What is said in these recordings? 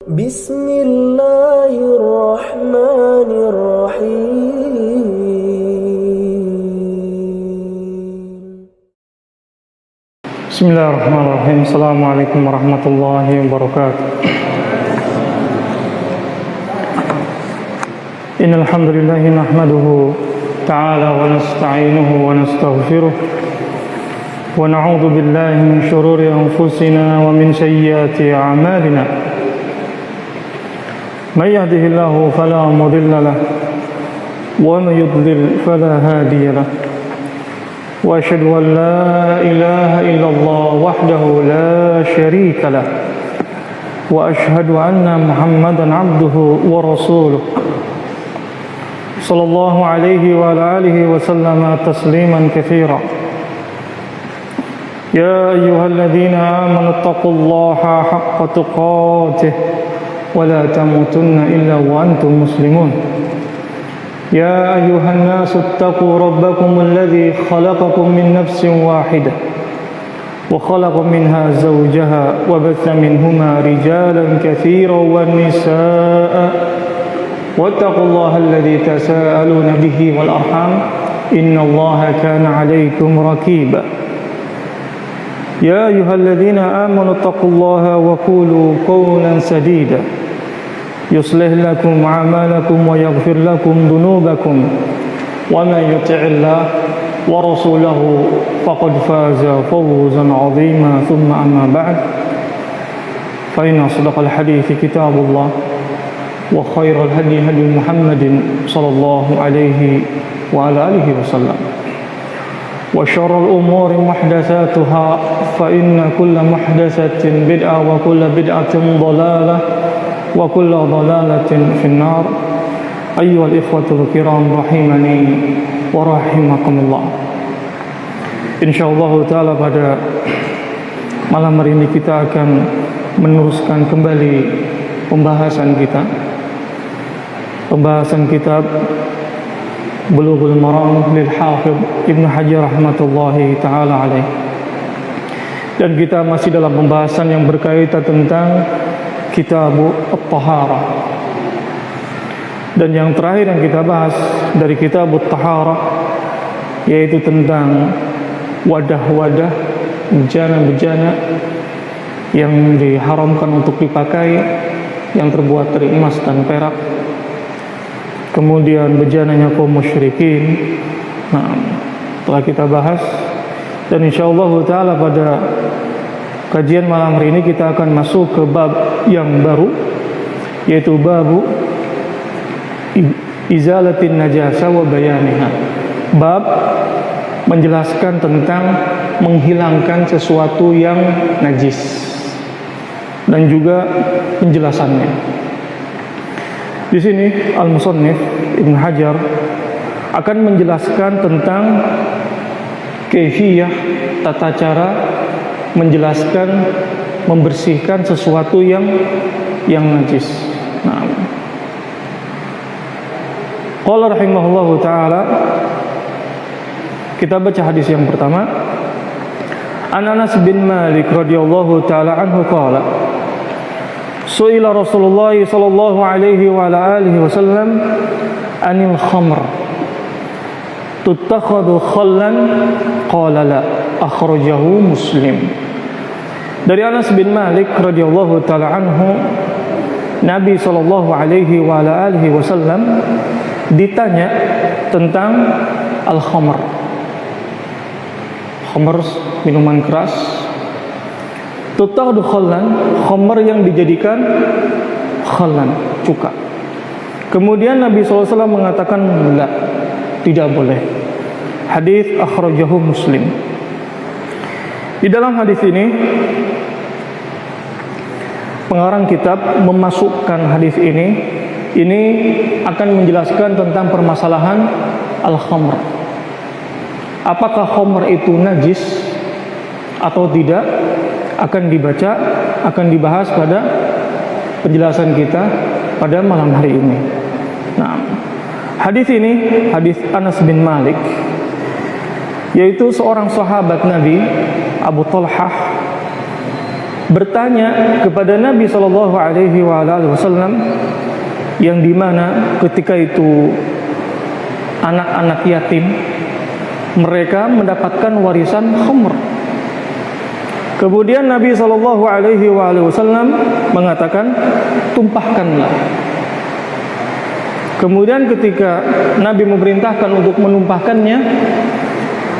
Bismillahirrahmanirrahim. Bismillahirrahmanirrahim. Assalamualaikum warahmatullahi wabarakatuh. Innal hamdalillah nahmaduhu ta'ala wa nasta'inuhu wa nastaghfiruh wa na'udzu billahi min shururi anfusina wa min sayyiati a'malina. May yahdihillahu fala mudilla lahu wa may yudlil fala hadiya lahu. Wa asyhadu an la ilaha illallah wahdahu la syarika lah wa asyhadu anna Muhammadan abduhu wa rasuluh sallallahu alaihi wa alihi wa sallama tasliman katsira. Ya ayyuhalladzina amanu taqullaha haqqa tuqatih wa la tamutunna illa wa antum muslimun. يا أيها الناس اتقوا ربكم الذي خلقكم من نفس واحدة وخلق منها زوجها وبث منهما رجالا كثيرا والنساء واتقوا الله الذي تساءلون به والأرحام إن الله كان عليكم رقيبا يا أيها الذين آمنوا اتقوا الله وقولوا قولا سديدا يصلح لكم أعمالكم ويغفر لكم ذنوبكم ومن يطع الله ورسوله فقد فاز فوزا عظيما ثم أما بعد فإن أصدق الحديث كتاب الله وخير الهدي هدي محمد صلى الله عليه وعلى آله وسلم وشر الأمور محدثاتها فإن كل محدثة بدعة وكل بدعة ضلالة wa kullu dhalalatin finnar. Ayyuhal ikhwatul kiram rahimani wa rahimakumullah. Insyaallah taala pada malam hari ini kita akan meneruskan kembali pembahasan kitab Bulughul Maram lil Hafidz Ibnu Hajar rahmatullahi taala alaih. Dan kita masih dalam pembahasan yang berkaitan tentang Kitab At-Taharah. Dan yang terakhir yang kita bahas dari Kitab At-Taharah yaitu tentang wadah-wadah, bejana-bejana yang diharamkan untuk dipakai yang terbuat dari emas dan perak. Kemudian bejananya kaum musyrikin. Nah, telah kita bahas dan insyaallah taala pada kajian malam hari ini kita akan masuk ke bab yang baru, yaitu babu izalatin najasa wa bayaniha. Bab menjelaskan tentang menghilangkan sesuatu yang najis dan juga penjelasannya. Di sini Al-Musannif Ibnu Hajar akan menjelaskan tentang kaifiyah, tata cara menjelaskan membersihkan sesuatu yang najis. Nah, qala rahimahullahu taala, kita baca hadis yang pertama. Anas bin Malik radhiyallahu taala anhu qala su'ila Rasulullah sallallahu alaihi wa ala alihi wasallam anil khamr tuttakhadhu khallan qala la akhrajahu Muslim. Dari Anas bin Malik radhiyallahu taala anhu, Nabi sallallahu alaihi wa ala alihi wasallam ditanya tentang al-khamr. Khamr, minuman keras. Tuttakhadhu khallan, khamr yang dijadikan khallan, cuka. Kemudian Nabi sallallahu alaihi wasallam mengatakan la, tidak boleh. Hadis akhrajahu Muslim. Di dalam hadis ini pengarang kitab memasukkan hadis ini akan menjelaskan tentang permasalahan al-khamr. Apakah khamr itu najis atau tidak? Akan dibahas pada penjelasan kita pada malam hari ini. Nah, hadis ini hadis Anas bin Malik, yaitu seorang sahabat Nabi, Abu Talhah bertanya kepada Nabi Shallallahu Alaihi Wasallam, yang dimana ketika itu anak-anak yatim mereka mendapatkan warisan khamr. Kemudian Nabi Shallallahu Alaihi Wasallam mengatakan, tumpahkanlah. Kemudian ketika Nabi memerintahkan untuk menumpahkannya,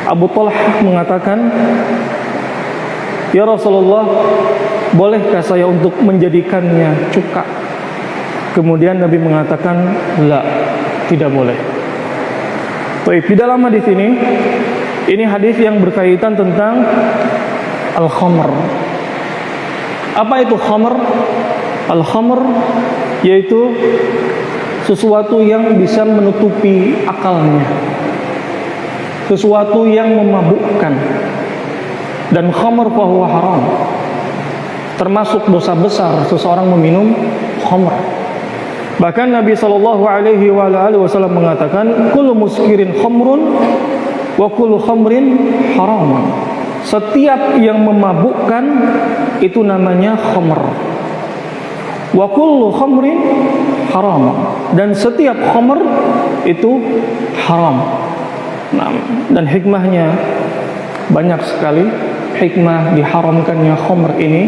Abu Talhah mengatakan, ya Rasulullah, bolehkah saya untuk menjadikannya cuka? Kemudian Nabi mengatakan, la, tidak boleh. Baik, di dalam hadis ini hadis yang berkaitan tentang al-khamr. Apa itu khamr? Al-khamr yaitu sesuatu yang bisa menutupi akalnya, sesuatu yang memabukkan. Dan khamr fahuwa haram, termasuk dosa besar seseorang meminum khamr. Bahkan Nabi Shallallahu Alaihi Wasallam mengatakan, kullu muskirin khamrun wa kullu khamrin haraman. Setiap yang memabukkan itu namanya khamr. Wa kullu khamrin haram, dan setiap khamr itu haram. Nah, dan hikmahnya banyak sekali, hikmah diharamkannya khamr ini,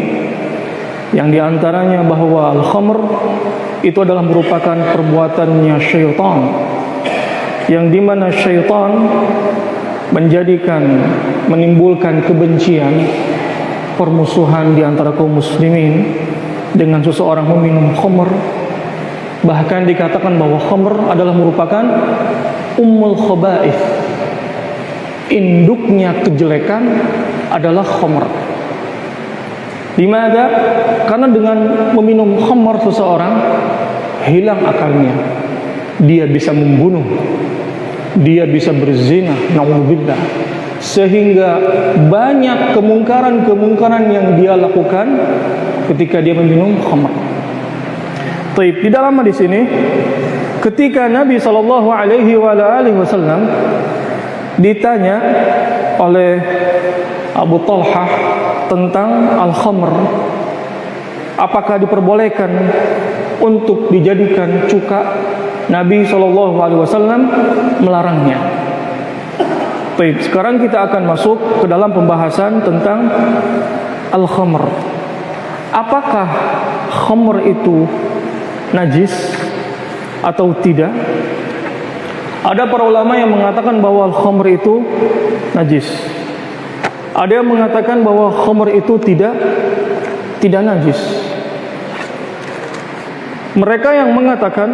yang diantaranya bahwa al-khamr itu adalah merupakan perbuatannya syaitan, yang dimana syaitan menimbulkan kebencian, permusuhan di antara kaum muslimin dengan seseorang meminum khamr. Bahkan dikatakan bahwa khamr adalah merupakan ummul khaba'ith, induknya kejelekan adalah khamr. Dimana? Karena dengan meminum khamr seseorang hilang akalnya, dia bisa membunuh, dia bisa berzina, na'udzubillah, sehingga banyak kemungkaran-kemungkaran yang dia lakukan ketika dia meminum khamr. Taib, di dalam hadis ini, ketika Nabi Shallallahu Alaihi Wasallam ditanya oleh Abu Talhah tentang al-khamr, apakah diperbolehkan untuk dijadikan cuka, Nabi Shallallahu Alaihi Wasallam melarangnya. Baik, sekarang kita akan masuk ke dalam pembahasan tentang al-khamr. Apakah khamr itu najis atau tidak? Ada para ulama yang mengatakan bahwa al-khamr itu najis. Ada yang mengatakan bahwa khamr itu tidak najis. Mereka yang mengatakan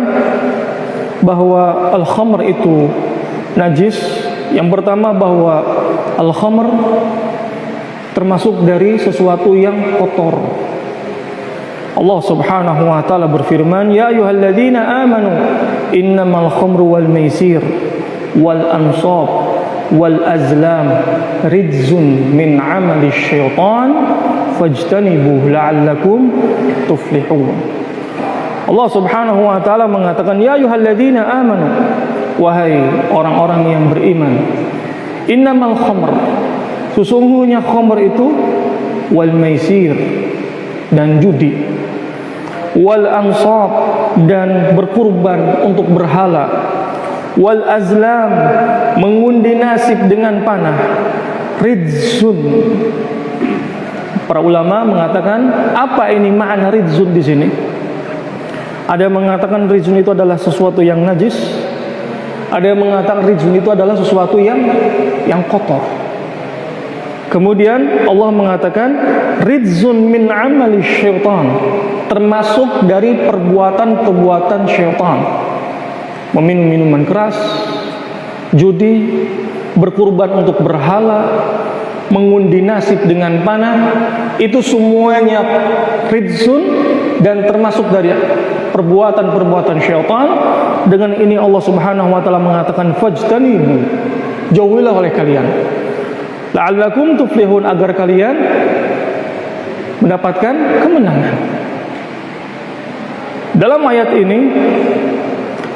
bahwa al-khamr itu najis, yang pertama bahwa al-khamr termasuk dari sesuatu yang kotor. Allah Subhanahu wa taala berfirman, ya ayyuhalladzina amanu innamal khamru wal maisir wal ansab wal azlam rijzun min amali syaitan fajtanibuhu la'allakum tuflihun. Allah Subhanahu wa taala mengatakan, ya ayyuhalladzina amanu, wahai orang-orang yang beriman, innamal khamr, sesungguhnya khamr itu wal maisir, dan judi, wal ansab, dan berkurban untuk berhala, wal azlam, mengundi nasib dengan panah, rijzun. Para ulama mengatakan, apa ini makna rijzun di sini? Ada yang mengatakan rijzun itu adalah sesuatu yang najis, ada yang mengatakan rijzun itu adalah sesuatu yang kotor. Kemudian Allah mengatakan rijzun min amali syaitan, termasuk dari perbuatan-perbuatan syaitan. Meminum minuman keras, judi, berkurban untuk berhala, mengundi nasib dengan panah, itu semuanya rijzun dan termasuk dari perbuatan-perbuatan syaitan. Dengan ini Allah Subhanahu wa taala mengatakan fajtanibu, jauhilah oleh kalian, la'allakum tuflihun, agar kalian mendapatkan kemenangan. Dalam ayat ini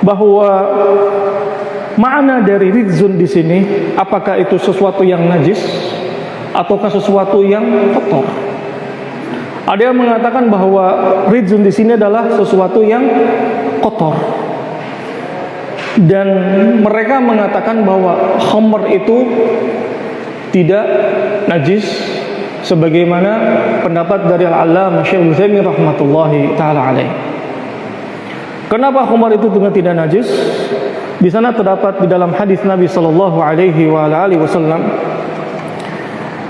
bahwa makna dari rijzun di sini, apakah itu sesuatu yang najis ataukah sesuatu yang kotor? Ada yang mengatakan bahwa rijzun di sini adalah sesuatu yang kotor. Dan mereka mengatakan bahwa khamr itu tidak najis, sebagaimana pendapat dari Al-Allamah Syekh Utsaimin rahmatullahi taala alaih. Kenapa khamr itu tidak najis? Di sana terdapat di dalam hadis Nabi sallallahu alaihi wasallam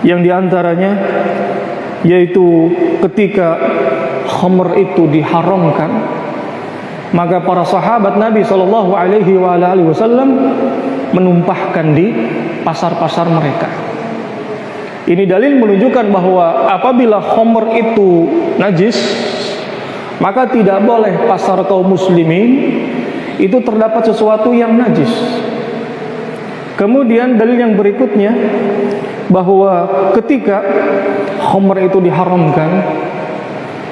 yang diantaranya yaitu ketika khamr itu diharamkan, maka para sahabat Nabi sallallahu alaihi wasallam menumpahkan di pasar-pasar mereka. Ini dalil menunjukkan bahwa apabila khamr itu najis, maka tidak boleh pasar kaum muslimin itu terdapat sesuatu yang najis. Kemudian dalil yang berikutnya bahwa ketika khamr itu diharamkan,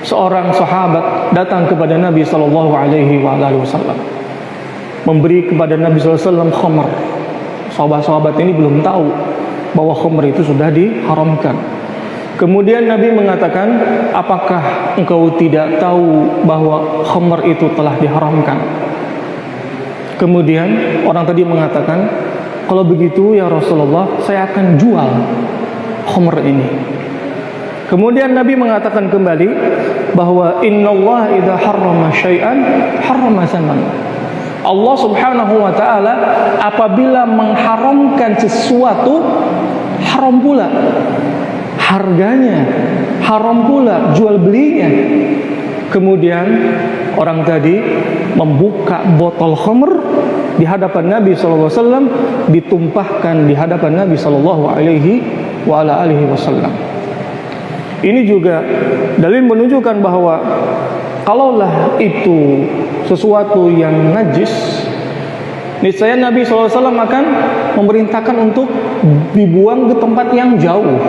seorang sahabat datang kepada Nabi sallallahu alaihi wasallam, memberi kepada Nabi sallallahu alaihi wasallam khamr. Sahabat-sahabat ini belum tahu bahwa khamr itu sudah diharamkan. Kemudian Nabi mengatakan, apakah engkau tidak tahu bahwa khamr itu telah diharamkan? Kemudian orang tadi mengatakan, kalau begitu ya Rasulullah, saya akan jual khamr ini. Kemudian Nabi mengatakan kembali bahwa innallaha idza harrama syai'an harrama tsaman. Allah Subhanahu wa taala apabila mengharamkan sesuatu, haram pula harganya, haram pula jual belinya. Kemudian orang tadi membuka botol khamr di hadapan Nabi sallallahu alaihi wasallam, ditumpahkan di hadapan Nabi sallallahu alaihi wasallam. Ini juga dalil menunjukkan bahwa kalaulah itu sesuatu yang najis, niscaya Nabi sallallahu alaihi wasallam akan memerintahkan untuk dibuang ke tempat yang jauh.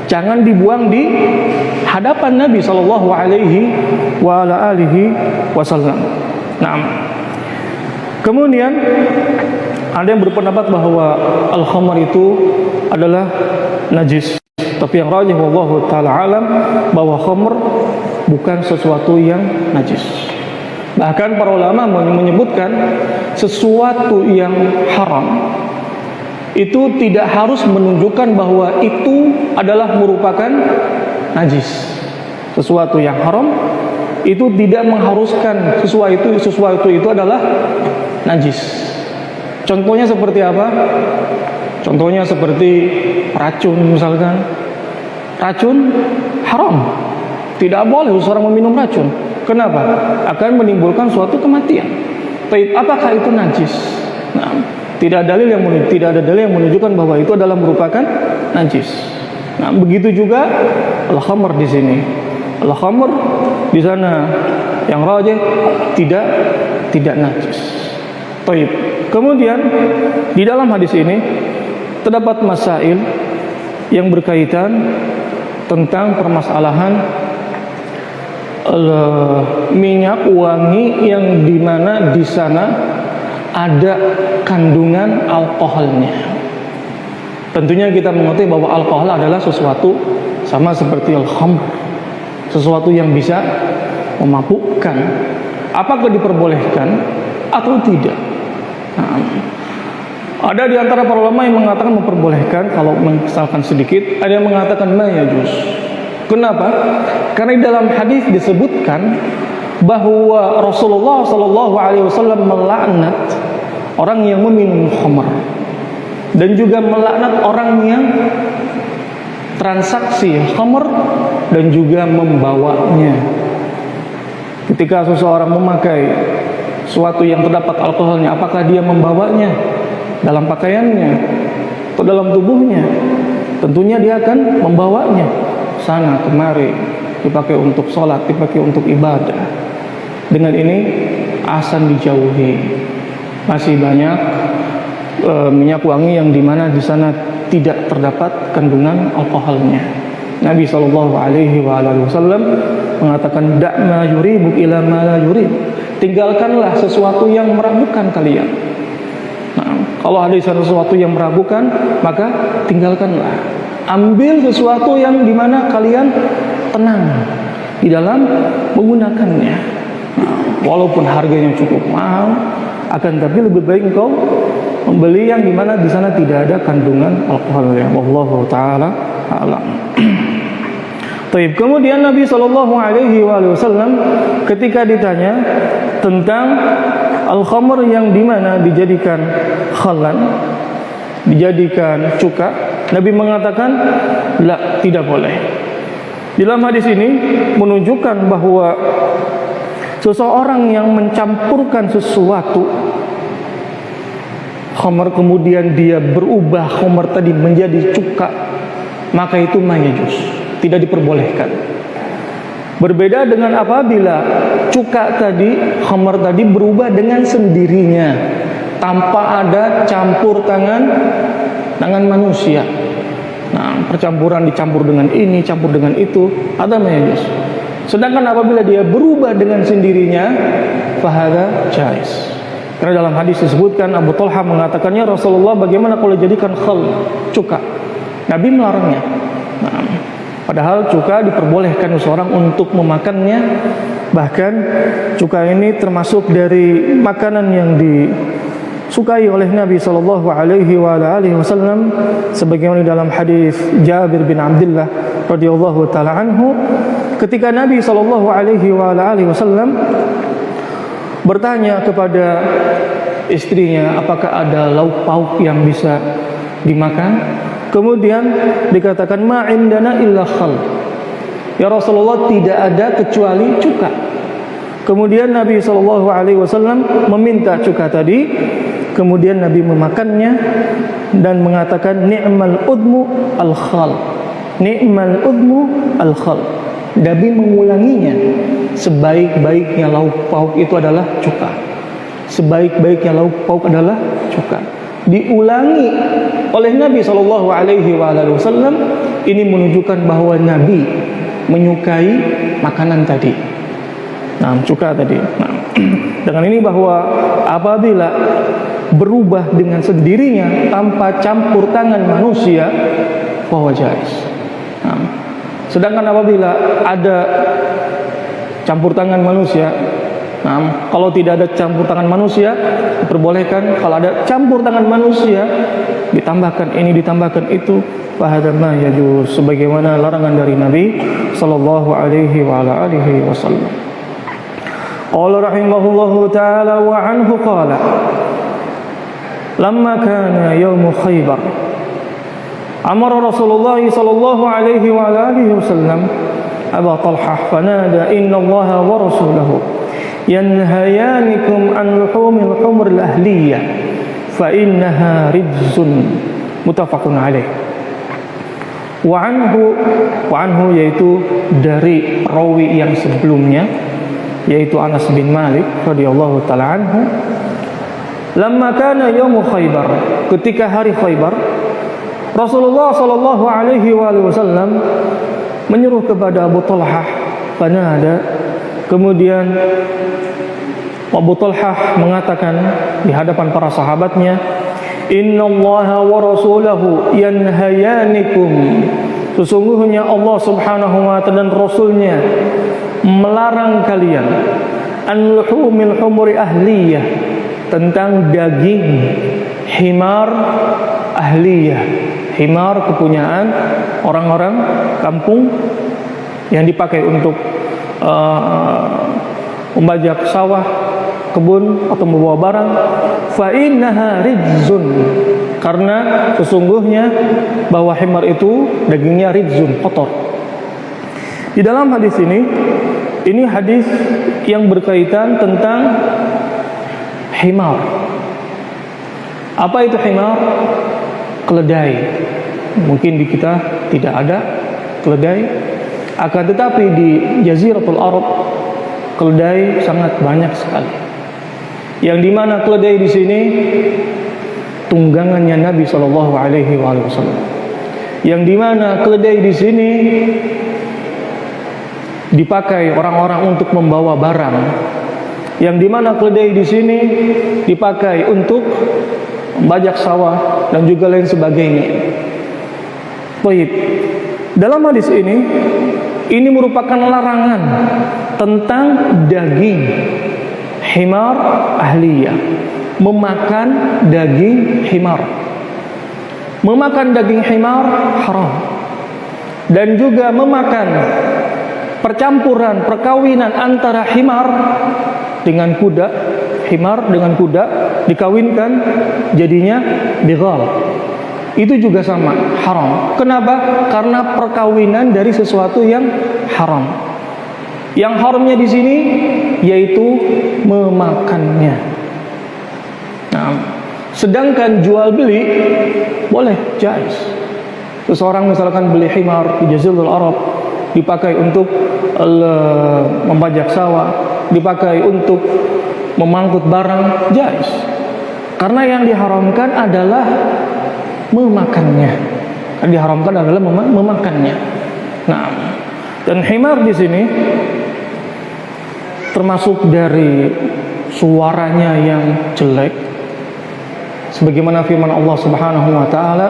Jangan dibuang di hadapan Nabi sallallahu alaihi wasallam. Nah, kemudian ada yang berpendapat bahwa al-khamr itu adalah najis. Tapi yang rajih wallahu taala alam bahwa khamr bukan sesuatu yang najis. Bahkan para ulama menyebutkan sesuatu yang haram itu tidak harus menunjukkan bahwa itu adalah merupakan najis. Sesuatu yang haram itu tidak mengharuskan sesuatu itu adalah najis. Contohnya seperti apa? Contohnya seperti racun misalkan. Racun haram. Tidak boleh seseorang meminum racun. Kenapa? Akan menimbulkan suatu kematian. Tapi apakah itu najis? Nah, tidak ada dalil yang menunjukkan bahwa itu adalah merupakan najis. Nah, begitu juga al-khamr di sini. Al-khamr di sana yang rajih tidak najis. Baik. Kemudian di dalam hadis ini terdapat masail yang berkaitan tentang permasalahan minyak wangi yang dimana di sana ada kandungan alkoholnya. Tentunya kita mengerti bahwa alkohol adalah sesuatu sama seperti al-khamr, sesuatu yang bisa memabukkan. Apakah diperbolehkan atau tidak? Nah, ada di antara para ulama yang mengatakan memperbolehkan kalau misalkan sedikit, ada yang mengatakan ma yajuz. Kenapa? Karena di dalam hadis disebutkan bahwa Rasulullah sallallahu alaihi wasallam melaknat orang yang meminum khamr dan juga melaknat orang yang transaksi khamr dan juga membawanya. Ketika seseorang memakai suatu yang terdapat alkoholnya, apakah dia membawanya dalam pakaiannya atau dalam tubuhnya? Tentunya dia akan membawanya sana kemari, dipakai untuk sholat, dipakai untuk ibadah. Dengan ini asan dijauhi. Masih banyak minyak wangi yang dimana di sana tidak terdapat kandungan alkoholnya. Nabi Shallallahu Alaihi Wasallam mengatakan da'ma yuribuk ila ma la yurib. Tinggalkanlah sesuatu yang meragukan kalian. Nah, kalau ada sesuatu yang meragukan, maka tinggalkanlah. Ambil sesuatu yang dimana kalian tenang di dalam menggunakannya. Walaupun harganya cukup mahal, akan tapi lebih baik engkau membeli yang dimana di sana tidak ada kandungan alkohol. Wallahu taala a'lam. Taib. Kemudian Nabi Shallallahu Alaihi Wasallam ketika ditanya tentang al-khamr yang dimana dijadikan khalan, dijadikan cuka, Nabi mengatakan, la, tidak boleh. Dalam hadis ini menunjukkan bahwa seseorang yang mencampurkan sesuatu khamr kemudian dia berubah khamr tadi menjadi cuka, maka itu mayjuz, tidak diperbolehkan. Berbeda dengan apabila cuka tadi, khamr tadi berubah dengan sendirinya tanpa ada campur tangan manusia. Nah, percampuran dicampur dengan ini, campur dengan itu, ada mayjuz. Sedangkan apabila dia berubah dengan sendirinya, fahada jaiz. Karena dalam hadis disebutkan, Abu Talha mengatakannya, Rasulullah bagaimana kalau jadikan khal, cuka? Nabi melarangnya. Nah, padahal cuka diperbolehkan seseorang untuk memakannya. Bahkan cuka ini termasuk dari makanan yang disukai oleh Nabi Sallallahu Alaihi Wasallam, sebagaimana dalam hadis Jabir bin Abdullah radhiyallahu taala anhu, ketika Nabi Sallallahu Alaihi Wasallam bertanya kepada istrinya, apakah ada lauk pauk yang bisa dimakan? Kemudian dikatakan, ma indana illa khal. Ya Rasulullah, tidak ada kecuali cuka. Kemudian Nabi Shallallahu Alaihi Wasallam meminta cuka tadi. Kemudian Nabi memakannya dan mengatakan, ni'mal udmu al khal, ni'mal udmu al khal. Nabi mengulanginya, sebaik-baiknya lauk pauk itu adalah cuka. Sebaik-baiknya lauk pauk adalah cuka. Diulangi oleh Nabi Shallallahu Alaihi Wasallam. Ini menunjukkan bahwa Nabi menyukai makanan tadi. Nah, cuka tadi. Nah, dengan ini bahwa apabila berubah dengan sendirinya tanpa campur tangan manusia, bahwa jaiz. Nah, sedangkan apabila ada campur tangan manusia, nah, kalau tidak ada campur tangan manusia diperbolehkan. Kalau ada campur tangan manusia ditambahkan ini, ditambahkan itu, fahadha ma yajuz, sebagaimana larangan dari Nabi sallallahu alaihi wasallam. Qala rahimahullahu ta'ala wa anhu qala lamma kana yaum Khaybar amara Rasulullah sallallahu alaihi wasallam Abu Talhah fanada inna Allah wa rasulahu yanhayanikum an luhumil humr al-ahliyah fa innaha rijzun, muttafaqun alaih. Wa anhu yaitu dari rawi yang sebelumnya, yaitu Anas bin Malik radhiyallahu taala anhu, lamma kana yaum Khaybar, ketika hari Khaybar, Rasulullah sallallahu alaihi wasallam menyuruh kepada Abu Talhah, fanada, kemudian Abu Talhah mengatakan di hadapan para sahabatnya, innallaha wa rasulahu yanhayanikum, sesungguhnya Allah subhanahu wa ta'ala dan Rasulnya melarang kalian an luhumil humuri ahliyah, tentang daging himar ahliyah. Himar kepunyaan orang-orang kampung yang dipakai untuk membajak sawah, kebun atau membawa barang. Fa innaha rijzun, karena sesungguhnya bahwa himar itu dagingnya rijzun, kotor. Di dalam hadis ini hadis yang berkaitan tentang himar. Apa itu himar? Keledai. Mungkin di kita tidak ada keledai, akan tetapi di Jaziratul Arab keledai sangat banyak sekali. Yang dimana keledai di sini tunggangannya Nabi Shallallahu Alaihi Wasallam. Yang dimana keledai di sini dipakai orang-orang untuk membawa barang. Yang dimana keledai di sini dipakai untuk membajak sawah dan juga lain sebagainya. Baik. Dalam hadis ini Ini merupakan larangan tentang daging himar ahliyah, memakan daging himar. Memakan daging himar haram. Dan juga memakan percampuran, perkawinan antara himar dengan kuda, himar dengan kuda dikawinkan jadinya bighal. Itu juga sama, haram. Kenapa? Karena perkawinan dari sesuatu yang haram. Yang haramnya di sini yaitu memakannya. Nah, sedangkan jual beli boleh, jaiz. Seseorang misalkan beli himar di Jazirul Arab, dipakai untuk membajak sawah, dipakai untuk memangkut barang, jaiz. Karena yang diharamkan adalah memakannya. Yang diharamkan adalah memakannya. Nah, dan himar di sini termasuk dari suaranya yang jelek, sebagaimana firman Allah Subhanahu wa taala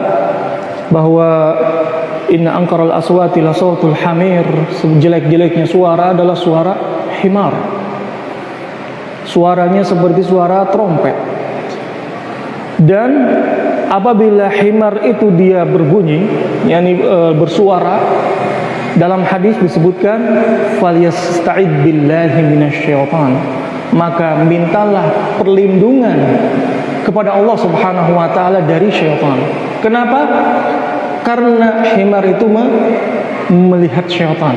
bahwa inna ankaral aswati la sautul hamir, sejelek-jeleknya suara adalah suara himar. Suaranya seperti suara trompet. Dan apabila himar itu dia berbunyi, yakni bersuara, dalam hadis disebutkan falyasta'id billahi minasyaitan, maka mintalah perlindungan kepada Allah Subhanahu wa taala dari syaitan. Kenapa? Karena himar itu melihat syaitan.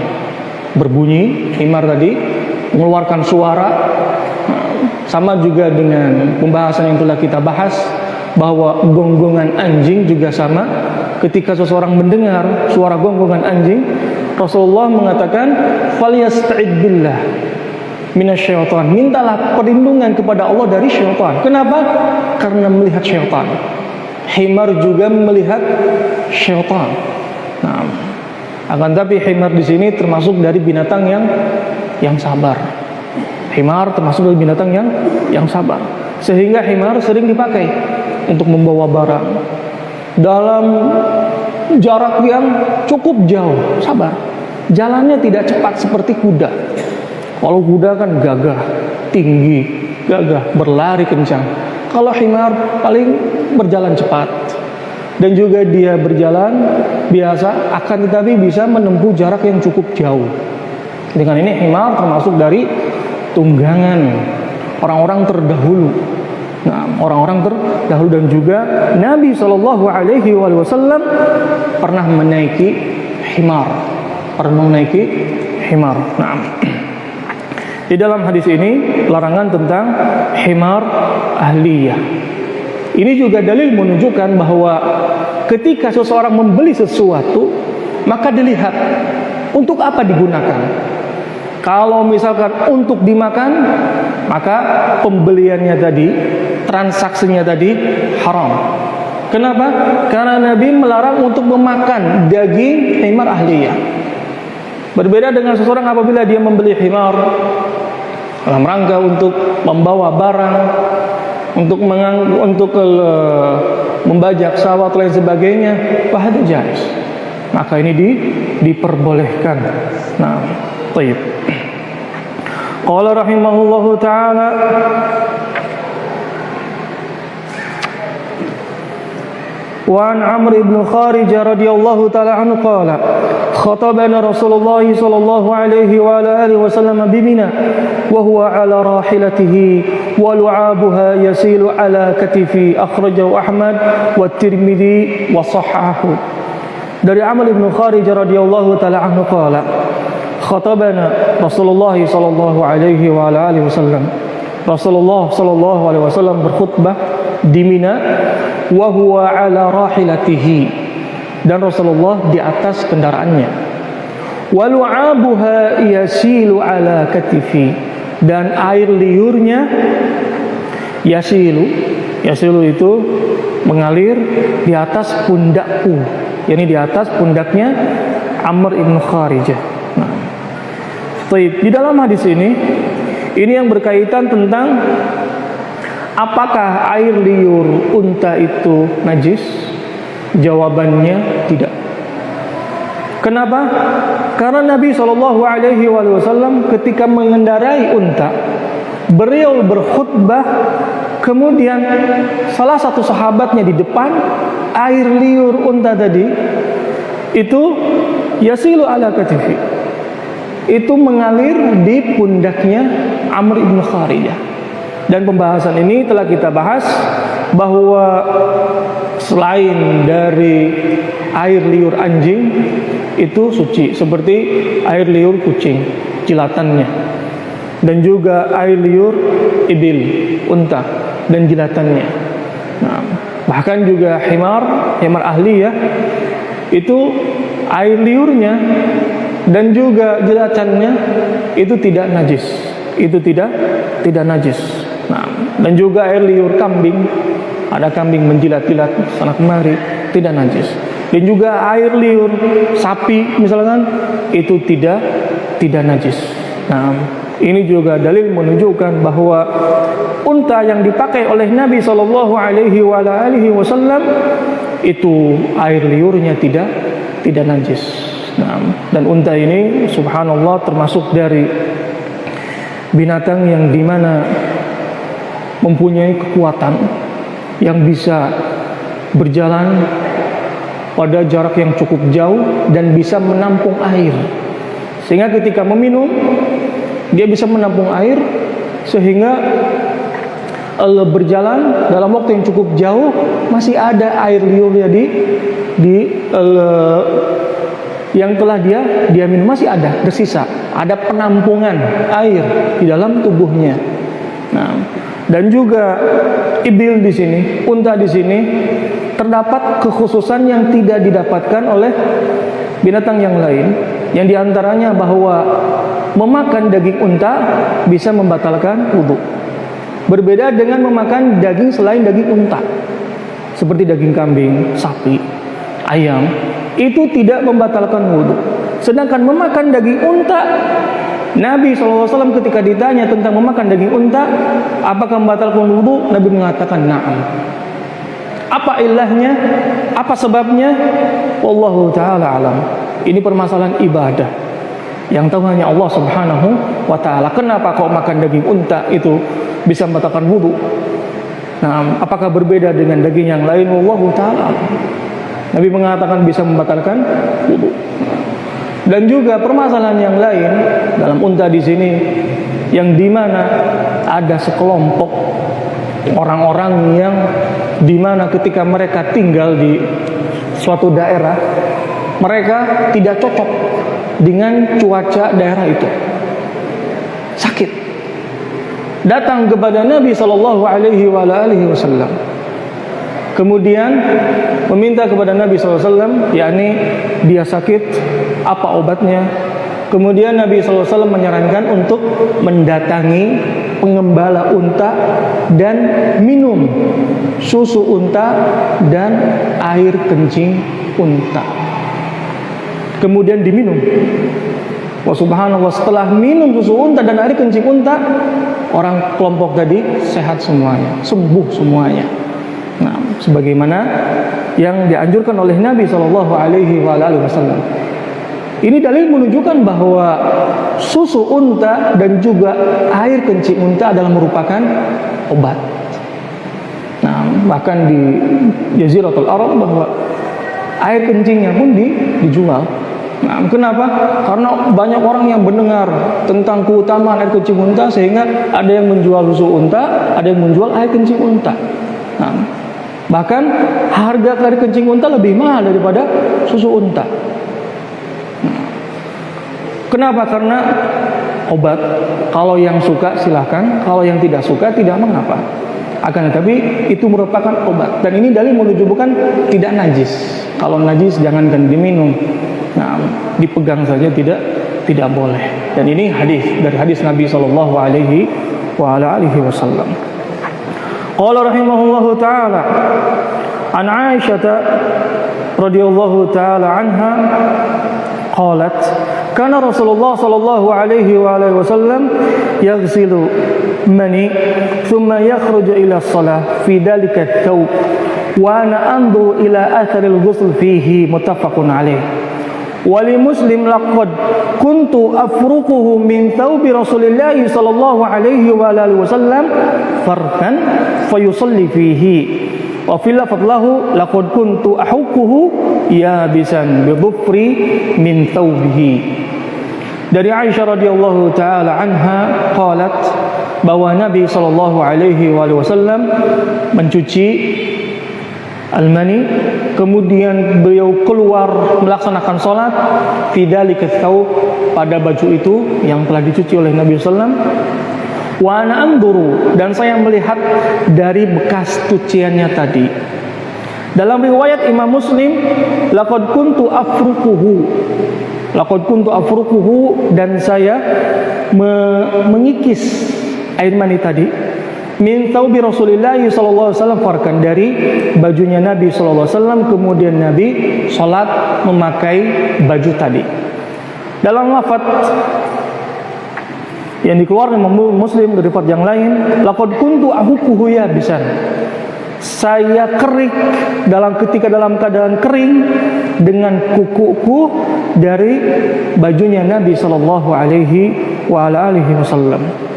Berbunyi himar tadi, mengeluarkan suara. Sama juga dengan pembahasan yang telah kita bahas, bahwa gonggongan anjing juga sama. Ketika seseorang mendengar suara gonggongan anjing, Rasulullah mengatakan falyasta'id billah minasyaitan, mintalah perlindungan kepada Allah dari syaitan. Kenapa? Karena melihat syaitan. Himar juga melihat syaitan. Nah, akan tapi himar di sini termasuk dari binatang yang sabar. Himar termasuk dari binatang yang sabar. Sehingga himar sering dipakai untuk membawa barang dalam jarak yang cukup jauh. Sabar. Jalannya tidak cepat seperti kuda. Kalau kuda kan gagah, tinggi, gagah, berlari kencang. Kalau himar paling berjalan cepat. Dan juga dia berjalan biasa, akan tetapi bisa menempuh jarak yang cukup jauh. Dengan ini himar termasuk dari tunggangan orang-orang terdahulu. Nah, orang-orang terdahulu. Dan juga Nabi SAW pernah menaiki himar. Nah, di dalam hadis ini larangan tentang himar ahliyah. Ini juga dalil menunjukkan bahwa ketika seseorang membeli sesuatu, maka dilihat untuk apa digunakan. Kalau misalkan untuk dimakan, maka pembeliannya tadi, transaksinya tadi haram. Kenapa? Karena Nabi melarang untuk memakan daging himar ahliyah. Berbeda dengan seseorang apabila dia membeli himar dalam rangka untuk membawa barang, untuk membajak sawah atau lain sebagainya, bahada jaiz. Maka ini diperbolehkan. Nah, baik. Qala rahimahullahu taala wa an Amr ibn Kharijah radhiyallahu taala anhu qala khatabana Rasulullah sallallahu alaihi wa ala alihi wasallam bi Mina wa huwa ala rahilatihi wa lu'abuha yasilu ala katifi, akhrajahu Ahmad wa Tirmidzi wa sahhahu. Dari Amr ibn Kharijah radhiyallahu taala anhu qala khatabana Rasulullah sallallahu alaihi wa ala alihi wasallam, Rasulullah sallallahu alaihi wasallam berkhutbah di Mina wa huwa ala rahilatihi, dan Rasulullah di atas kendaraannya. Wa lu'abuha yasilu ala katifi, dan air liurnya yasilu itu mengalir di atas pundakku, yakni di atas pundaknya Amr ibn Kharijah. Nah, di dalam hadis ini yang berkaitan tentang apakah air liur unta itu najis? Jawabannya tidak. Kenapa? Karena Nabi SAW ketika mengendarai unta, beliau berkhutbah, kemudian salah satu sahabatnya di depan, air liur unta tadi itu yasilu ala katifi, itu mengalir di pundaknya Amr ibn Kharijah. Dan pembahasan ini telah kita bahas bahwa selain dari air liur anjing itu suci, seperti air liur kucing jilatannya, dan juga air liur ibil unta dan jilatannya. Nah, bahkan juga himar ahliyah itu air liurnya dan juga jilatannya itu tidak najis, itu tidak najis. Nah, dan juga air liur kambing, ada kambing menjilat-jilat sana kemari, tidak najis. Dan juga air liur sapi misalkan itu tidak najis. Nah, ini juga dalil menunjukkan bahwa unta yang dipakai oleh Nabi Shallallahu Alaihi Wasallam itu air liurnya tidak najis. Nah, dan unta ini subhanallah termasuk dari binatang yang dimana mempunyai kekuatan yang bisa berjalan pada jarak yang cukup jauh dan bisa menampung air, sehingga ketika meminum dia bisa menampung air, sehingga berjalan dalam waktu yang cukup jauh masih ada air liurnya yang telah dia minum, masih ada tersisa, ada penampungan air di dalam tubuhnya. Nah, dan juga ibil di sini, unta di sini terdapat kekhususan yang tidak didapatkan oleh binatang yang lain, yang diantaranya bahwa memakan daging unta bisa membatalkan wudu. Berbeda dengan memakan daging selain daging unta, seperti daging kambing, sapi, ayam, itu tidak membatalkan wudu. Sedangkan memakan daging unta, Nabi SAW ketika ditanya tentang memakan daging unta, apakah membatalkan wudu? Nabi mengatakan na'am. Apa ilahnya? Apa sebabnya? Wallahu ta'ala alam. Ini permasalahan ibadah yang tahu hanya Allah Subhanahu wa ta'ala. Kenapa kau makan daging unta itu bisa membatalkan wudu? Nah, apakah berbeda dengan daging yang lain? Wallahu ta'ala alam. Nabi mengatakan bisa membatalkan wudu. Dan juga permasalahan yang lain dalam unta di sini, yang dimana ada sekelompok orang-orang yang dimana ketika mereka tinggal di suatu daerah, mereka tidak cocok dengan cuaca daerah itu, sakit, datang kepada Nabi Shallallahu Alaihi Wasallam, kemudian meminta kepada Nabi SAW, yakni dia sakit, apa obatnya. Kemudian Nabi SAW menyarankan untuk mendatangi pengembala unta dan minum susu unta dan air kencing unta. Kemudian diminum. Wah subhanallah, setelah minum susu unta dan air kencing unta, orang kelompok tadi sehat semuanya, sembuh semuanya. Nah, sebagaimana yang dianjurkan oleh Nabi Shallallahu Alaihi Wasallam. Ini dalil menunjukkan bahwa susu unta dan juga air kencing unta adalah merupakan obat. Nah, bahkan di Jaziratul Arab bahwa air kencingnya pun dijual. Nah, kenapa? Karena banyak orang yang mendengar tentang keutamaan air kencing unta, sehingga ada yang menjual susu unta, ada yang menjual air kencing unta. Nah, bahkan harga air kencing unta lebih mahal daripada susu unta. Kenapa? Karena obat. Kalau yang suka silahkan, kalau yang tidak suka tidak mengapa. Akan tetapi itu merupakan obat. Dan ini dalil menunjukkan tidak najis. Kalau najis jangankan diminum. Nah, dipegang saja tidak boleh. Dan ini hadis dari hadis Nabi Sallallahu Alaihi Wasallam. Qala rahimahullahu taala an Aisyah radhiyallahu taala anha qalat kana Rasulullah sallallahu alaihi wasallam yaghsilu mani thumma yakhruju ila shalah fi dhalika ath-thawb wa ana anzuru ila athar al-ghusl fihi muttafaqun alaih Wali Muslim laqad kuntu afruquhu min thawbi Rasulillah sallallahu alaihi wa alihi wasallam farkan fayusalli fihi. Wa fil lafadlahu laqad kuntu ahuquhu yabisan bi dhufri min thawbihi. Dari Aisyah radhiyallahu taala anha qalat bahwa Nabi sallallahu alaihi wasallam mencuci al-mani, kemudian beliau keluar melaksanakan sholat fidzalika tsawb, pada baju itu yang telah dicuci oleh Nabi sallallahu alaihi wasallam. Wa ana anzuru, dan saya melihat dari bekas cuciannya tadi. Dalam riwayat Imam Muslim, laqad kuntu afruquhu, dan saya mengikis air mani tadi min thawbi Rasulillah sallallahu alaihi wasallam farkan, dari bajunya Nabi sallallahu alaihi wasallam, kemudian Nabi salat memakai baju tadi. Dalam lafaz yang dikeluarkan Imam Muslim dari lafaz yang lain, laqad kuntu ahuquhu yabisan, saya kerik ketika dalam keadaan kering dengan kukuku dari bajunya Nabi sallallahu alaihi wasallam.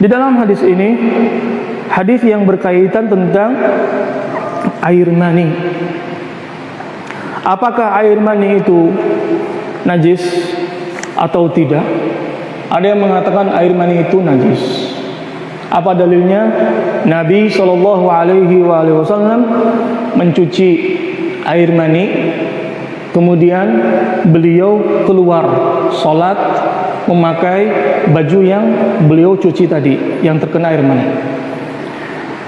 Di dalam hadis ini, hadis yang berkaitan tentang air mani. Apakah air mani itu najis atau tidak? Ada yang mengatakan air mani itu najis. Apa dalilnya? Nabi sallallahu alaihi wasallam mencuci air mani, kemudian beliau keluar salat memakai baju yang beliau cuci tadi yang terkena air mani.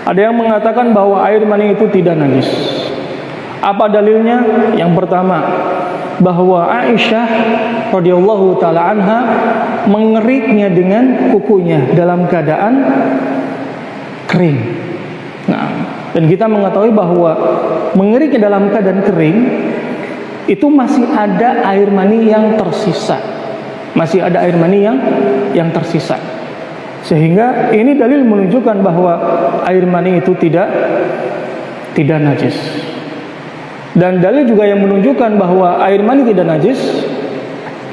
Ada yang mengatakan bahwa air mani itu tidak najis. Apa dalilnya? Yang pertama, bahwa Aisyah radhiyallahu taala anha mengeriknya dengan kukunya dalam keadaan kering. Nah, dan kita mengetahui bahwa mengeriknya dalam keadaan kering itu masih ada air mani yang tersisa. Masih ada air mani yang tersisa. Sehingga ini dalil menunjukkan bahwa air mani itu tidak najis. Dan dalil juga yang menunjukkan bahwa air mani tidak najis,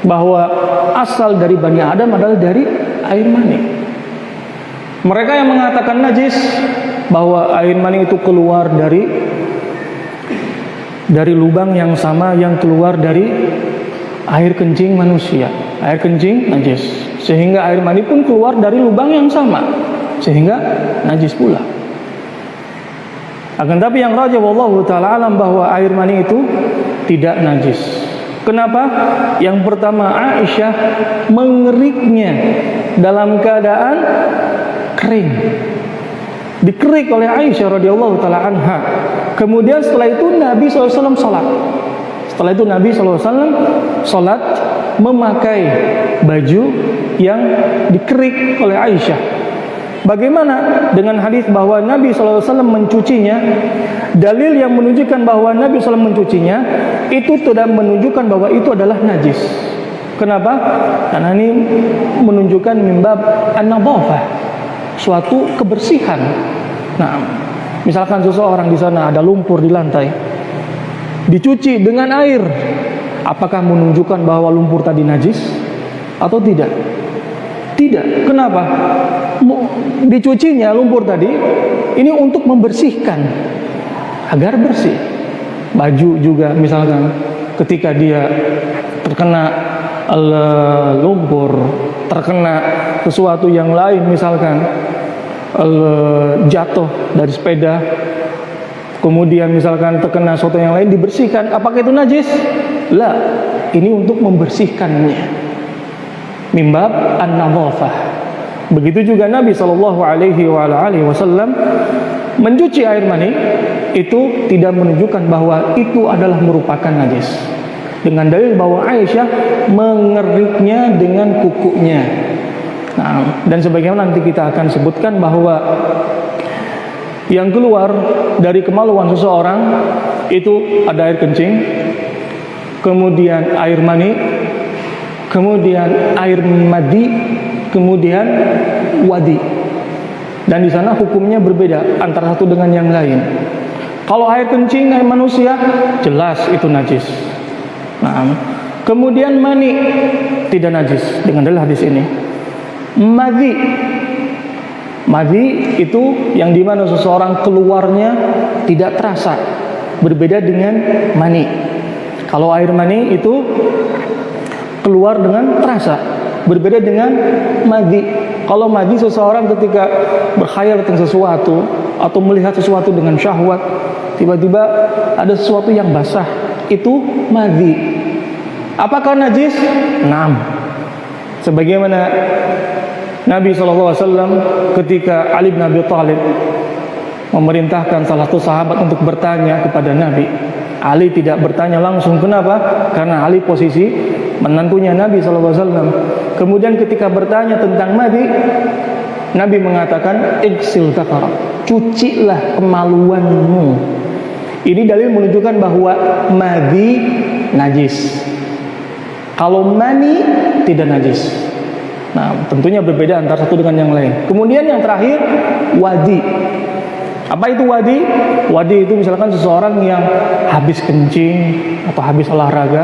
bahwa asal dari Bani Adam adalah dari air mani. Mereka yang mengatakan najis, bahwa air mani itu keluar dari lubang yang sama yang keluar dari air kencing manusia. Air kencing najis, sehingga air mani pun keluar dari lubang yang sama, sehingga najis pula. Akan tapi yang rajih wallahu taala alam bahwa air mani itu tidak najis. Kenapa? Yang pertama, Aisyah mengeriknya dalam keadaan kering. Dikerik oleh Aisyah radhiyallahu taala anha. Kemudian setelah itu Nabi SAW salat. Setelah itu Nabi SAW salat memakai baju yang dikerik oleh Aisyah. Bagaimana dengan hadis bahwa Nabi SAW mencucinya? Dalil yang menunjukkan bahwa Nabi SAW mencucinya itu tidak menunjukkan bahwa itu adalah najis. Kenapa? Karena ini menunjukkan mimbab an-nadhafah, suatu kebersihan. Nah, misalkan seseorang di sana ada lumpur di lantai, dicuci dengan air, apakah menunjukkan bahwa lumpur tadi najis atau tidak? Tidak. Kenapa? Dicucinya lumpur tadi ini untuk membersihkan agar bersih. Baju juga misalkan ketika dia terkena lumpur, terkena sesuatu yang lain, misalkan jatuh dari sepeda, kemudian misalkan terkena sesuatu yang lain, dibersihkan, apakah itu najis? La, ini untuk membersihkannya, mimbab an-nadhafah. Begitu juga Nabi SAW mencuci air mani itu tidak menunjukkan bahwa itu adalah merupakan najis, dengan dalil bahwa Aisyah mengeriknya dengan kukunya. Nah, dan sebagaimana nanti kita akan sebutkan bahwa yang keluar dari kemaluan seseorang itu ada air kencing, kemudian air mani, kemudian air madi, kemudian wadi. Dan di sana hukumnya berbeda antara satu dengan yang lain. Kalau air kencing air manusia, jelas itu najis. Nah, kemudian mani tidak najis dengan dalil hadis ini. Madhi itu yang dimana seseorang keluarnya tidak terasa, berbeda dengan mani. Kalau air mani itu keluar dengan terasa, berbeda dengan madhi. Kalau madhi, seseorang ketika berkhayal tentang sesuatu atau melihat sesuatu dengan syahwat, tiba-tiba ada sesuatu yang basah, itu madhi. Apakah najis? Naam. Sebagaimana Nabi SAW ketika Ali bin Abi Thalib memerintahkan salah satu sahabat untuk bertanya kepada Nabi, Ali tidak bertanya langsung. Kenapa? Karena Ali posisi menantunya Nabi SAW. Kemudian ketika bertanya tentang madhi, Nabi mengatakan, "Igsil dzakara," cucilah kemaluanmu. Ini dalil menunjukkan bahwa madhi najis. Kalau mani tidak najis. Nah, tentunya berbeda antara satu dengan yang lain. Kemudian yang terakhir, wadi. Apa itu wadi? Wadi itu misalkan seseorang yang habis kencing atau habis olahraga.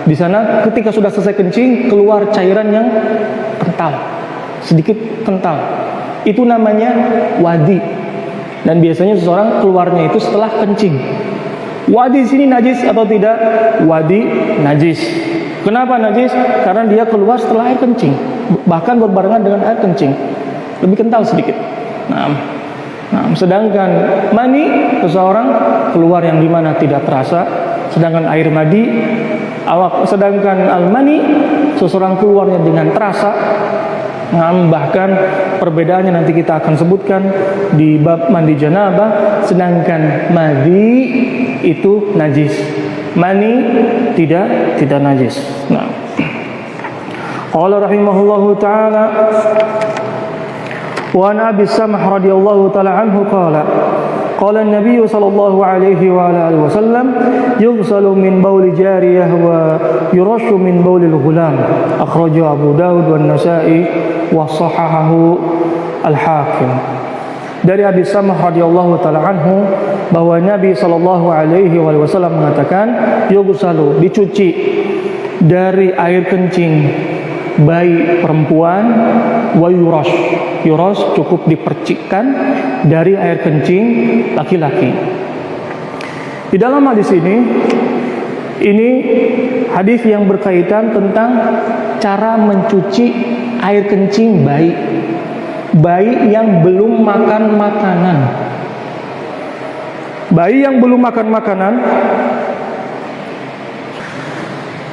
Di sana ketika sudah selesai kencing, keluar cairan yang kental, sedikit kental. Itu namanya wadi. Dan biasanya seseorang keluarnya itu setelah kencing. Wadi di sini najis atau tidak? Wadi najis. Kenapa najis? Karena dia keluar setelah air kencing, bahkan berbarengan dengan air kencing, lebih kental sedikit. Nah, sedangkan mani seseorang keluar yang dimana tidak terasa, sedangkan air madi, sedangkan al-mani seseorang keluarnya dengan terasa. Bahkan perbedaannya nanti kita akan sebutkan di bab mandi janabah. Sedangkan madi itu najis, mani tidak najis. Nah, qala rahimahullahu taala wa an Abi Samh radhiyallahu taala anhu qala qala an-nabiy sallallahu alaihi wa ala alihi wasallam yughsalu min bauli jariyah wa yurashu min bauli al-ghulam, akhrajahu Abu Dawud wa Nasa'i wa sahahahu al-Hakim. Dari Abi Samh radhiyallahu taala anhu bahwa Nabi sallallahu alaihi wasallam mengatakan, yughsalu, dicuci dari air kencing bayi perempuan, wa yuras cukup dipercikkan dari air kencing laki-laki. Di dalam hadis ini hadis yang berkaitan tentang cara mencuci air kencing bayi yang belum makan makanan. Bayi yang belum makan makanan.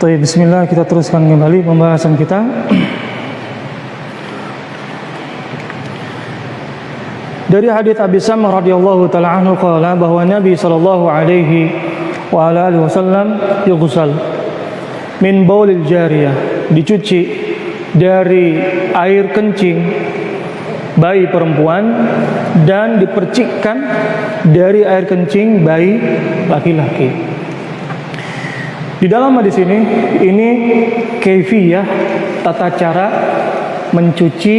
Bismillah, kita teruskan kembali pembahasan kita. Dari hadits Abi Samh radhiyallahu taala anhu qala bahwa Nabi sallallahu alaihi wa ala alihi wasallam yughsal min baulil jariyah, dicuci dari air kencing bayi perempuan dan dipercikkan dari air kencing bayi laki-laki. Di dalam hadis ini kaifiyah, tata cara mencuci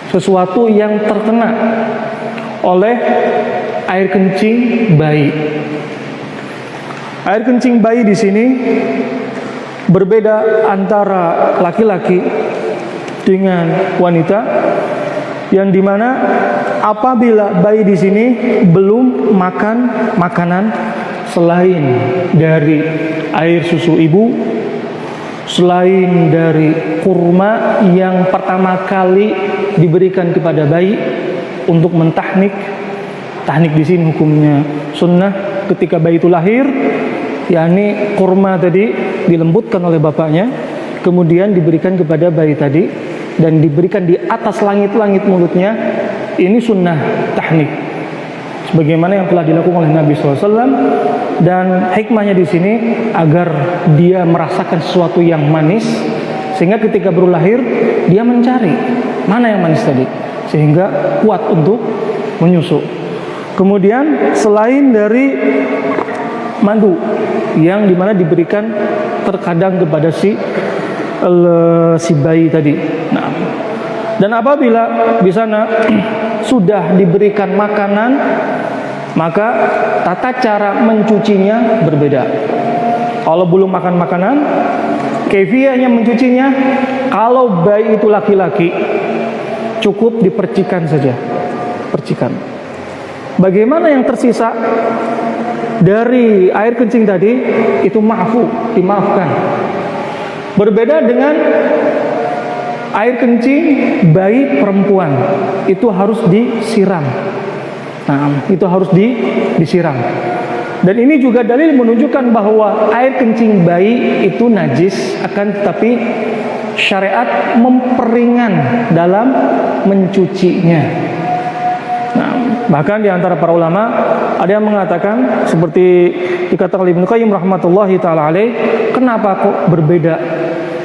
sesuatu yang terkena oleh air kencing bayi. Air kencing bayi di sini berbeda antara laki-laki dengan wanita, yang dimana apabila bayi di sini belum makan makanan selain dari air susu ibu, selain dari kurma yang pertama kali diberikan kepada bayi untuk mentahnik. Tahnik di sini hukumnya sunnah ketika bayi itu lahir, yakni kurma tadi dilembutkan oleh bapaknya, kemudian diberikan kepada bayi tadi dan diberikan di atas langit-langit mulutnya. Ini sunnah tahnik, sebagaimana yang telah dilakukan oleh Nabi SAW. Dan hikmahnya di sini agar dia merasakan sesuatu yang manis, sehingga ketika baru lahir dia mencari mana yang manis tadi, sehingga kuat untuk menyusu. Kemudian selain dari madu yang dimana diberikan terkadang kepada si bayi tadi. Nah, dan apabila di sana sudah diberikan makanan, maka tata cara mencucinya berbeda. Kalau belum makan makanan, kefiahnya mencucinya, kalau bayi itu laki-laki, cukup dipercikan saja. Percikan. Bagaimana yang tersisa dari air kencing tadi, itu dimaafkan. Berbeda dengan air kencing bayi perempuan, itu harus disiram. Nah, itu harus disiram. Dan ini juga dalil menunjukkan bahwa air kencing bayi itu najis, akan tetapi syariat memperingan dalam mencucinya. Nah, bahkan di antara para ulama ada yang mengatakan seperti dikatakan Ibnu Qayyim rahmatullahi taala alaih, kenapa kok berbeda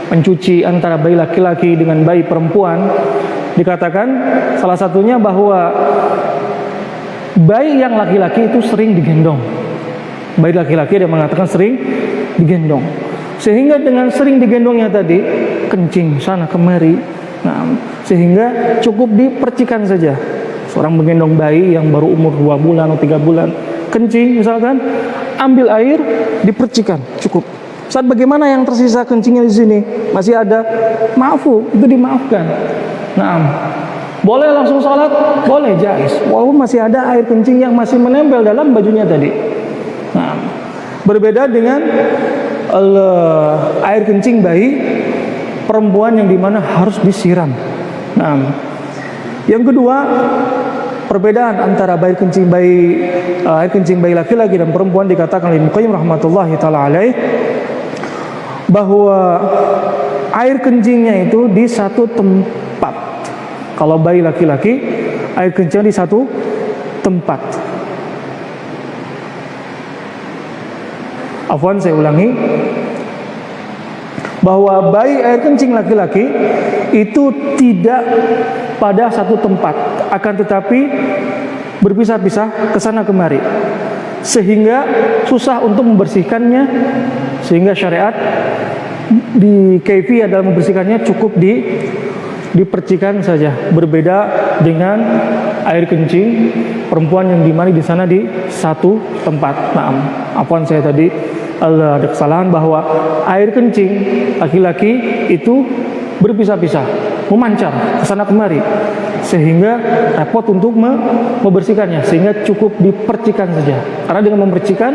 mencuci antara bayi laki-laki dengan bayi perempuan? Dikatakan salah satunya bahwa bayi yang laki-laki itu sering digendong. Bayi laki-laki ada yang mengatakan sering digendong. Sehingga dengan sering digendongnya tadi, kencing sana kemari. Nah, sehingga cukup dipercikan saja. Seorang menggendong bayi yang baru umur 2 bulan atau 3 bulan, kencing misalkan, ambil air, dipercikan, cukup. Saat bagaimana yang tersisa kencingnya di sini masih ada, itu dimaafkan. Nah, boleh langsung sholat, boleh, jais, walaupun masih ada air kencing yang masih menempel dalam bajunya tadi. Nah, berbeda dengan air kencing bayi perempuan yang dimana harus disiram. Nah, yang kedua, perbedaan antara air kencing bayi laki-laki dan perempuan dikatakan Ibnu Qayyim rahmatullahi taala alaih, bahwa air kencingnya itu di satu tempat. Kalau bayi laki-laki, air kencingnya di satu tempat. Afwan, saya ulangi, bahwa bayi air kencing laki-laki itu tidak pada satu tempat, akan tetapi berpisah-pisah kesana kemari, sehingga susah untuk membersihkannya, sehingga syariat di kaifiyah dalam membersihkannya cukup dipercikan saja. Berbeda dengan air kencing perempuan yang dimana di sana di satu tempat. Nah, apaan saya tadi ada kesalahan bahwa air kencing laki-laki itu berpisah-pisah, memancar kesana kemari, sehingga repot untuk membersihkannya, sehingga cukup dipercikan saja. Karena dengan mempercikan,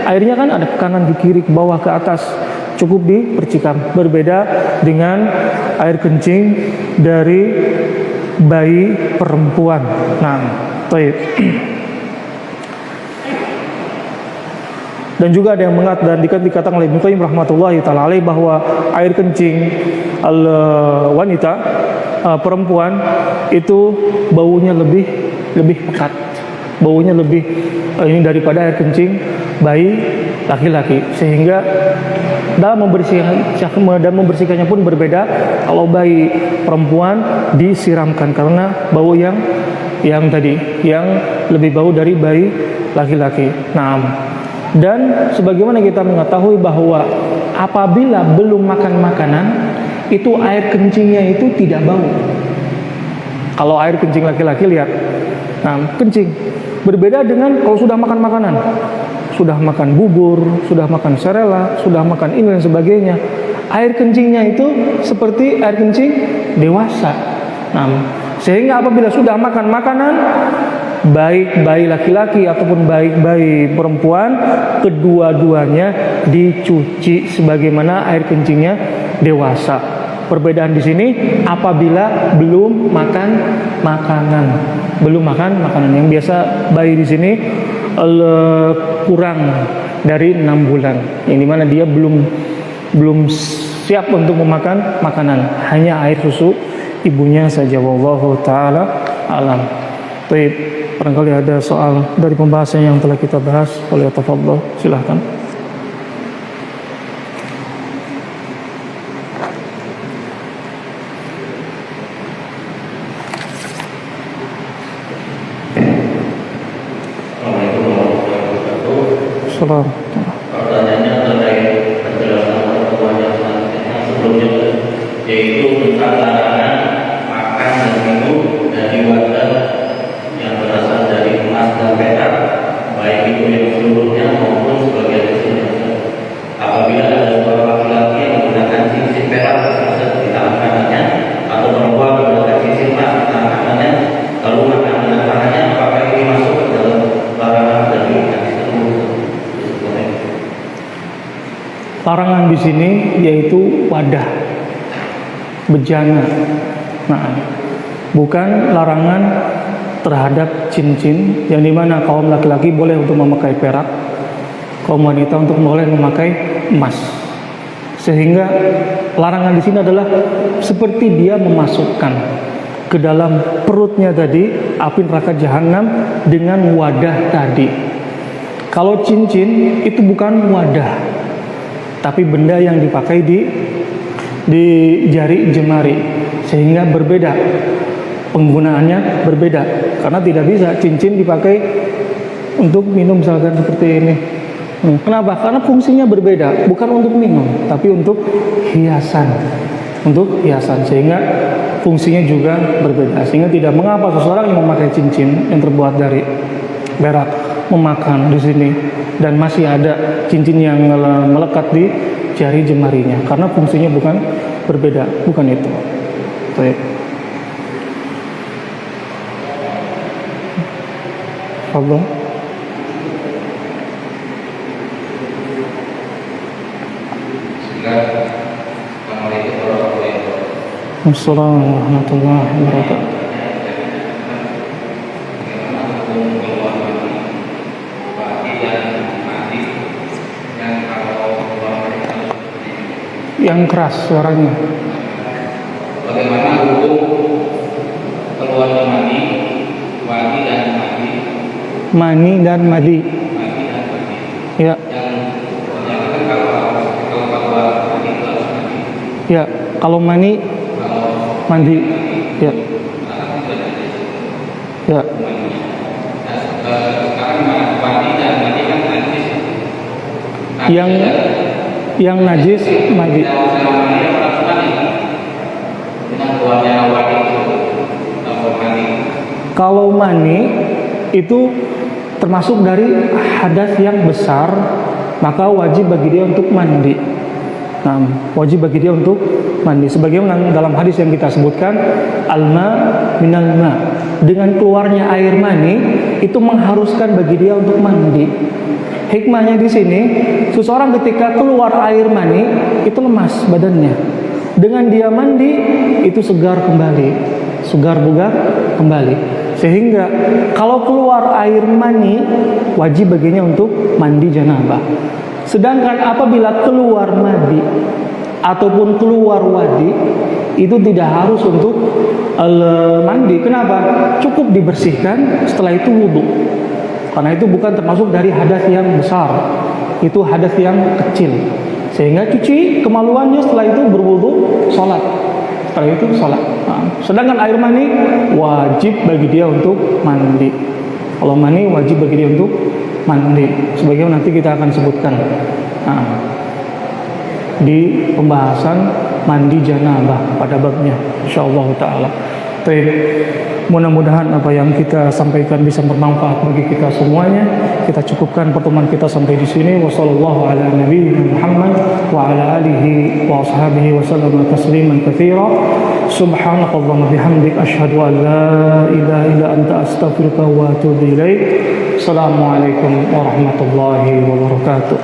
airnya kan ada ke kanan, ke kiri, ke bawah, ke atas, cukup dipercikan. Berbeda dengan air kencing dari bayi perempuan. Nah, baik. Dan juga ada yang dikatakan oleh Ibnu Qayyim rahmatullahi taala alaih bahwa air kencing wanita perempuan itu baunya lebih pekat, baunya lebih ini daripada air kencing bayi laki-laki, sehingga dalam membersihkannya pun berbeda. Kalau bayi perempuan disiramkan karena bau yang lebih bau dari bayi laki-laki. Nah, dan sebagaimana kita mengetahui bahwa apabila belum makan makanan, itu air kencingnya itu tidak bau. Kalau air kencing laki-laki, lihat, nah, kencing. Berbeda dengan kalau sudah makan makanan, sudah makan bubur, sudah makan serela, sudah makan ini dan sebagainya, air kencingnya itu seperti air kencing dewasa. Nah, sehingga apabila sudah makan makanan, baik bayi laki-laki ataupun baik bayi perempuan, kedua-duanya dicuci sebagaimana air kencingnya dewasa. Perbedaan di sini apabila belum makan makanan, yang biasa bayi di sini kurang dari 6 bulan, yang dimana dia belum siap untuk memakan makanan, hanya air susu ibunya saja. Wallahu taala alam. Baik, barangkali ada soal dari pembahasan yang telah kita bahas, boleh tafadhol, silahkan. Salam. Pertanyaannya terkait penjelasan pertemuan yang sebelumnya, yaitu tentang larangan makan dan minum dari wadah yang berasal dari emas dan perak, baik itu yang seluruhnya maupun sebagian kecilnya. Apabila di sini yaitu wadah, bejana. Nah, bukan larangan terhadap cincin, yang dimana kaum laki-laki boleh untuk memakai perak, kaum wanita untuk boleh memakai emas. Sehingga larangan di sini adalah seperti dia memasukkan ke dalam perutnya tadi api neraka jahanam dengan wadah tadi. Kalau cincin itu bukan wadah, tapi benda yang dipakai di jari jemari, sehingga berbeda, penggunaannya berbeda. Karena tidak bisa cincin dipakai untuk minum misalkan seperti ini. Kenapa? Karena fungsinya berbeda, bukan untuk minum, tapi untuk hiasan. Untuk hiasan, sehingga fungsinya juga berbeda. Sehingga tidak mengapa seseorang yang memakai cincin yang terbuat dari perak memakan di sini dan masih ada cincin yang melekat di jari jemarinya, karena fungsinya bukan berbeda, bukan itu. Baik. Allah. Assalamualaikum warahmatullahi wabarakatuh. Yang keras suaranya. Bagaimana hukum keluar mani, wadi dan madi? Mani dan madi. Madi dan madi. Ya. Yang menyatakan kalau keluar mani itu harus mandi. Ya, kalau mani mandi. Ya. Ya. Sekarang wadi dan madi kan najis. Yang najis madi. Kalau mani itu termasuk dari hadas yang besar, maka wajib bagi dia untuk mandi. Nah, wajib bagi dia untuk mandi. Sebagaimana dalam hadis yang kita sebutkan, alma minal ma, dengan keluarnya air mani itu mengharuskan bagi dia untuk mandi. Hikmahnya di sini, seseorang ketika keluar air mani itu lemas badannya. Dengan dia mandi itu segar kembali, segar bugar kembali. Sehingga kalau keluar air mani wajib baginya untuk mandi janabah. Sedangkan apabila keluar madi ataupun keluar wadi itu tidak harus untuk mandi. Kenapa? Cukup dibersihkan, setelah itu wudhu. Karena itu bukan termasuk dari hadas yang besar, itu hadas yang kecil. Sehingga cuci kemaluannya, setelah itu berwudu, sholat. Setelah itu sholat. Nah, sedangkan air mani wajib bagi dia untuk mandi. Kalau mani wajib bagi dia untuk mandi. Sebagaimana nanti kita akan sebutkan di pembahasan mandi janabah pada babnya, insyaallah taala. Baik, mudah-mudahan apa yang kita sampaikan bisa bermanfaat bagi kita semuanya. Kita cukupkan pertemuan kita sampai di sini. Wassallallahu ala nabiyyina Muhammad wa ala alihi wa ashabihi wa sallam tasliman katsira. Subhanakallahumma bihamdik asyhadu an la ilaha illa anta astaghfiruka wa atubu ilaik. Assalamualaikum warahmatullahi wabarakatuh.